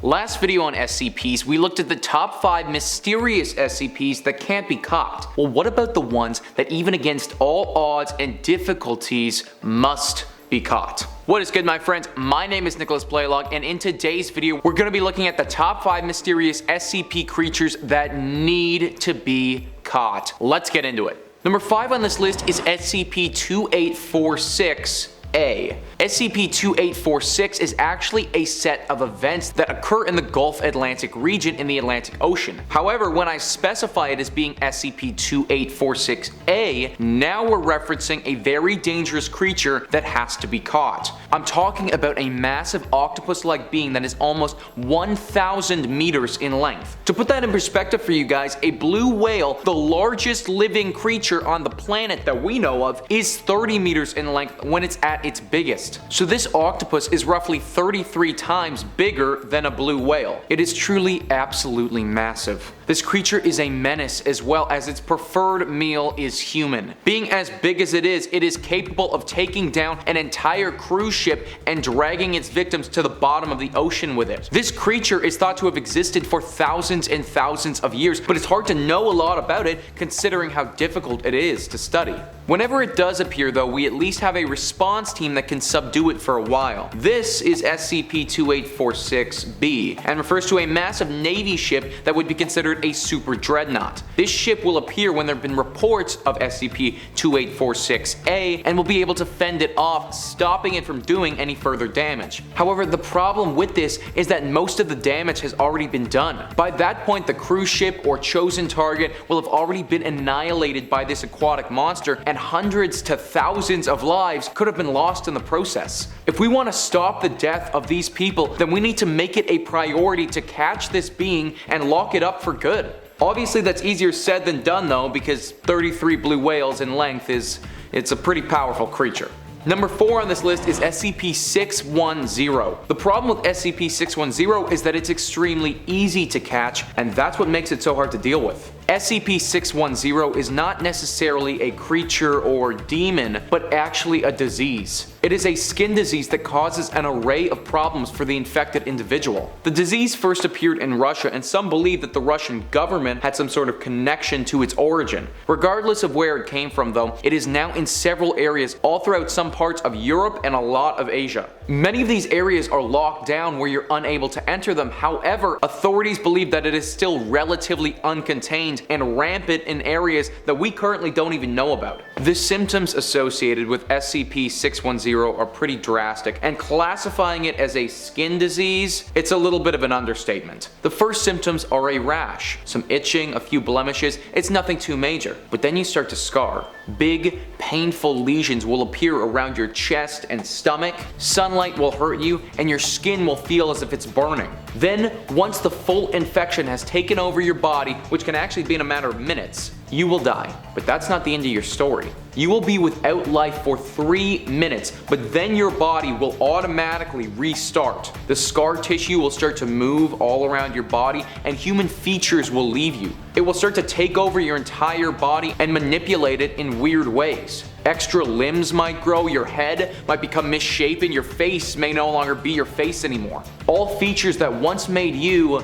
Last video on SCPs, we looked at the top 5 mysterious SCPs that can't be caught. Well, what about the ones that even against all odds and difficulties must be caught? What is good, my friends? My name is Nicholas Playlog, and in today's video we're going to be looking at the top 5 mysterious SCP creatures that need to be caught. Let's get into it. Number 5 on this list is SCP-2846. SCP-2846 is actually a set of events that occur in the Gulf Atlantic region in the Atlantic Ocean. However, when I specify it as being SCP-2846-A, now we're referencing a very dangerous creature that has to be caught. I'm talking about a massive octopus-like being that is almost 1,000 meters in length. To put that in perspective for you guys, a blue whale, the largest living creature on the planet that we know of, is 30 meters in length when it's at its biggest. So this octopus is roughly 33 times bigger than a blue whale. It is truly absolutely massive. This creature is a menace as well as its preferred meal is human. Being as big as it is capable of taking down an entire cruise ship and dragging its victims to the bottom of the ocean with it. This creature is thought to have existed for thousands and thousands of years, but it's hard to know a lot about it considering how difficult it is to study. Whenever it does appear though, we at least have a response team that can subdue it for a while. This is SCP-2846-B and refers to a massive Navy ship that would be considered a super dreadnought. This ship will appear when there have been reports of SCP-2846-A and will be able to fend it off, stopping it from doing any further damage. However, the problem with this is that most of the damage has already been done. By that point, the cruise ship or chosen target will have already been annihilated by this aquatic monster, and hundreds to thousands of lives could have been lost in the process. If we want to stop the death of these people, then we need to make it a priority to catch this being and lock it up for good. Obviously that's easier said than done though, because 33 blue whales in length it's a pretty powerful creature. Number 4 on this list is SCP-610. The problem with SCP-610 is that it's extremely easy to catch, and that's what makes it so hard to deal with. SCP-610 is not necessarily a creature or demon, but actually a disease. It is a skin disease that causes an array of problems for the infected individual. The disease first appeared in Russia, and some believe that the Russian government had some sort of connection to its origin. Regardless of where it came from though, it is now in several areas all throughout some parts of Europe and a lot of Asia. Many of these areas are locked down where you're unable to enter them. However, authorities believe that it is still relatively uncontained and rampant in areas that we currently don't even know about. The symptoms associated with SCP-610 are pretty drastic, and classifying it as a skin disease, it's a little bit of an understatement. The first symptoms are a rash, some itching, a few blemishes. It's nothing too major, but then you start to scar. Big, painful lesions will appear around your chest and stomach. Sunlight will hurt you, and your skin will feel as if it's burning. Then, once the full infection has taken over your body, which can actually be in a matter of minutes, you will die. But that's not the end of your story. You will be without life for 3 minutes, but then your body will automatically restart. The scar tissue will start to move all around your body, and human features will leave you. It will start to take over your entire body and manipulate it in weird ways. Extra limbs might grow, your head might become misshapen, your face may no longer be your face anymore. All features that once made you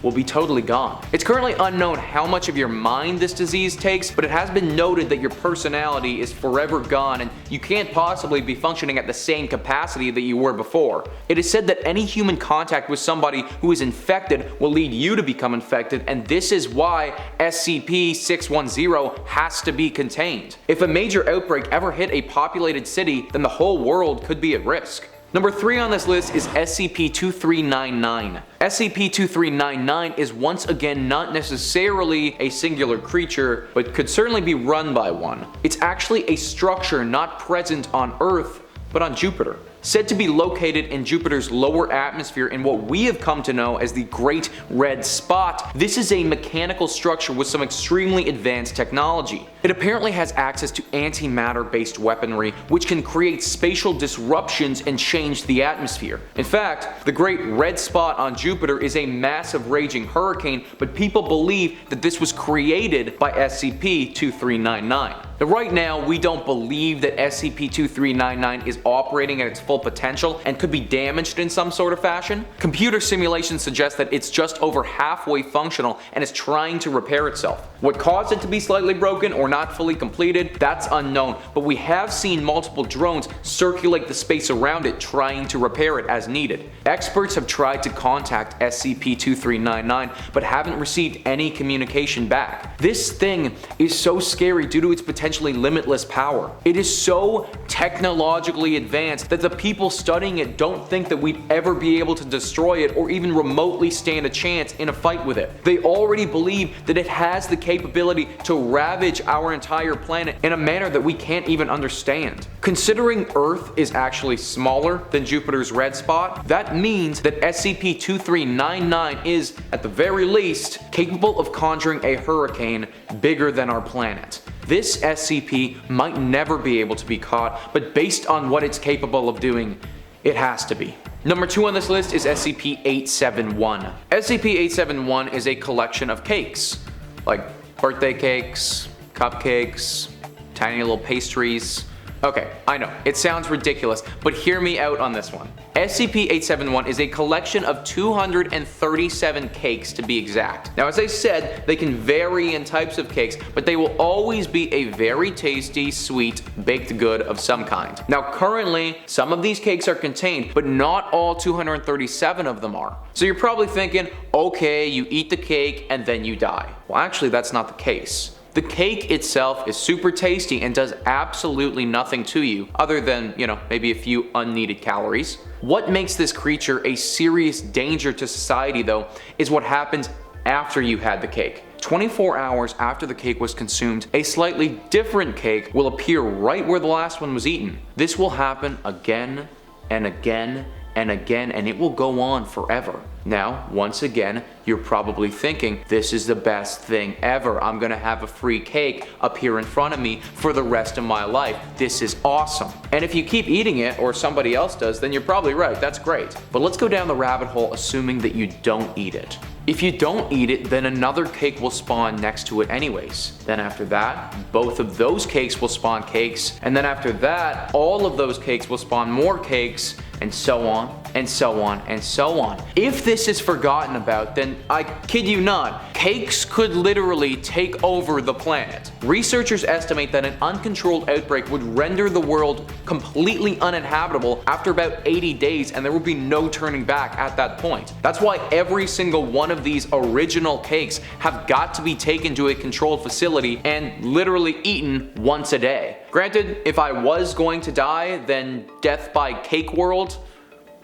will be totally gone. It's currently unknown how much of your mind this disease takes, but it has been noted that your personality is forever gone and you can't possibly be functioning at the same capacity that you were before. It is said that any human contact with somebody who is infected will lead you to become infected, and this is why SCP-610 has to be contained. If a major outbreak ever hit a populated city, then the whole world could be at risk. Number 3 on this list is SCP-2399. SCP-2399 is once again not necessarily a singular creature, but could certainly be run by one. It's actually a structure not present on Earth, but on Jupiter. Said to be located in Jupiter's lower atmosphere in what we have come to know as the Great Red Spot, this is a mechanical structure with some extremely advanced technology. It apparently has access to antimatter based weaponry, which can create spatial disruptions and change the atmosphere. In fact, the Great Red Spot on Jupiter is a massive raging hurricane, but people believe that this was created by SCP-2399. Right now, we don't believe that SCP-2399 is operating at its full potential and could be damaged in some sort of fashion. Computer simulations suggest that it's just over halfway functional and is trying to repair itself. What caused it to be slightly broken or not fully completed, that's unknown, but we have seen multiple drones circulate the space around it trying to repair it as needed. Experts have tried to contact SCP-2399 but haven't received any communication back. This thing is so scary due to its potentially limitless power. It is so technologically advanced that the people studying it don't think that we'd ever be able to destroy it or even remotely stand a chance in a fight with it. They already believe that it has the capability to ravage our entire planet in a manner that we can't even understand. Considering Earth is actually smaller than Jupiter's red spot, that means that SCP-2399 is, at the very least, capable of conjuring a hurricane bigger than our planet. This SCP might never be able to be caught, but based on what it's capable of doing, it has to be. Number 2 on this list is SCP-871. SCP-871 is a collection of cakes, like birthday cakes, cupcakes, tiny little pastries. Okay, I know, it sounds ridiculous, but hear me out on this one. SCP-871 is a collection of 237 cakes to be exact. Now, as I said, they can vary in types of cakes, but they will always be a very tasty, sweet, baked good of some kind. Now, currently, some of these cakes are contained, but not all 237 of them are. So you're probably thinking, okay, you eat the cake and then you die. Well, actually, that's not the case. The cake itself is super tasty and does absolutely nothing to you, other than, maybe a few unneeded calories. What makes this creature a serious danger to society, though, is what happens after you had the cake. 24 hours after the cake was consumed, a slightly different cake will appear right where the last one was eaten. This will happen again and again and again, and it will go on forever. Now, once again, you're probably thinking, this is the best thing ever. I'm gonna have a free cake up here in front of me for the rest of my life. This is awesome. And if you keep eating it, or somebody else does, then you're probably right, that's great. But let's go down the rabbit hole assuming that you don't eat it. If you don't eat it, then another cake will spawn next to it anyways. Then after that, both of those cakes will spawn cakes, and then after that, all of those cakes will spawn more cakes, and so on, and so on, and so on. If this is forgotten about, then I kid you not, cakes could literally take over the planet. Researchers estimate that an uncontrolled outbreak would render the world completely uninhabitable after about 80 days, and there would be no turning back at that point. That's why every single one of these original cakes have got to be taken to a controlled facility and literally eaten once a day. Granted, if I was going to die, then death by cake world,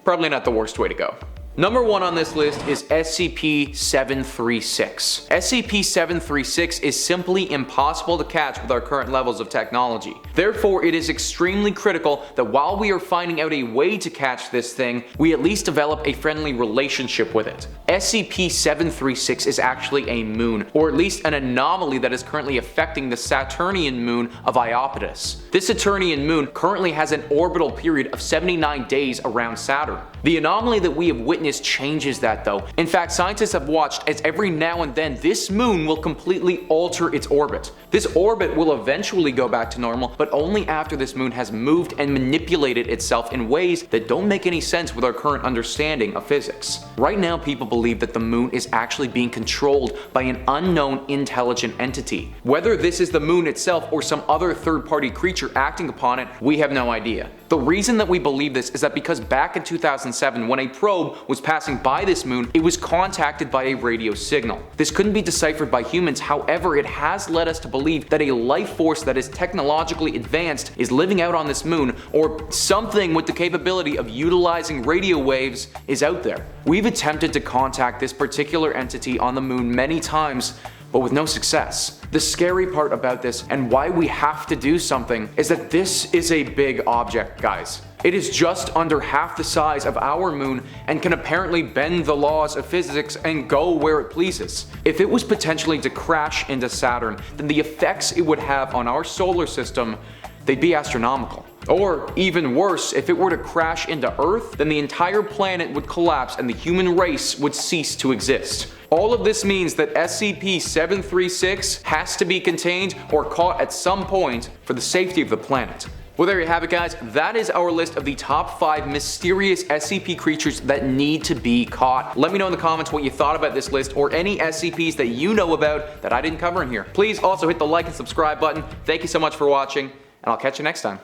probably not the worst way to go. Number 1 on this list is SCP-736. SCP-736 is simply impossible to catch with our current levels of technology. Therefore, it is extremely critical that while we are finding out a way to catch this thing, we at least develop a friendly relationship with it. SCP-736 is actually a moon, or at least an anomaly that is currently affecting the Saturnian moon of Iapetus. This Saturnian moon currently has an orbital period of 79 days around Saturn. The anomaly that we have witnessed changes that though. In fact, scientists have watched as every now and then this moon will completely alter its orbit. This orbit will eventually go back to normal, but only after this moon has moved and manipulated itself in ways that don't make any sense with our current understanding of physics. Right now, people believe that the moon is actually being controlled by an unknown intelligent entity. Whether this is the moon itself or some other third-party creature acting upon it, we have no idea. The reason that we believe this is that because back in 2007, when a probe was passing by this moon, it was contacted by a radio signal. This couldn't be deciphered by humans, however, it has led us to believe that a life force that is technologically advanced is living out on this moon, or something with the capability of utilizing radio waves is out there. We've attempted to contact this particular entity on the moon many times, but with no success. The scary part about this, and why we have to do something, is that this is a big object, guys. It is just under half the size of our moon and can apparently bend the laws of physics and go where it pleases. If it was potentially to crash into Saturn, then the effects it would have on our solar system, they'd be astronomical. Or even worse, if it were to crash into Earth, then the entire planet would collapse and the human race would cease to exist. All of this means that SCP-736 has to be contained or caught at some point for the safety of the planet. Well, there you have it, guys. That is our list of the top 5 mysterious SCP creatures that need to be caught. Let me know in the comments what you thought about this list or any SCPs that you know about that I didn't cover in here. Please also hit the like and subscribe button. Thank you so much for watching, and I'll catch you next time.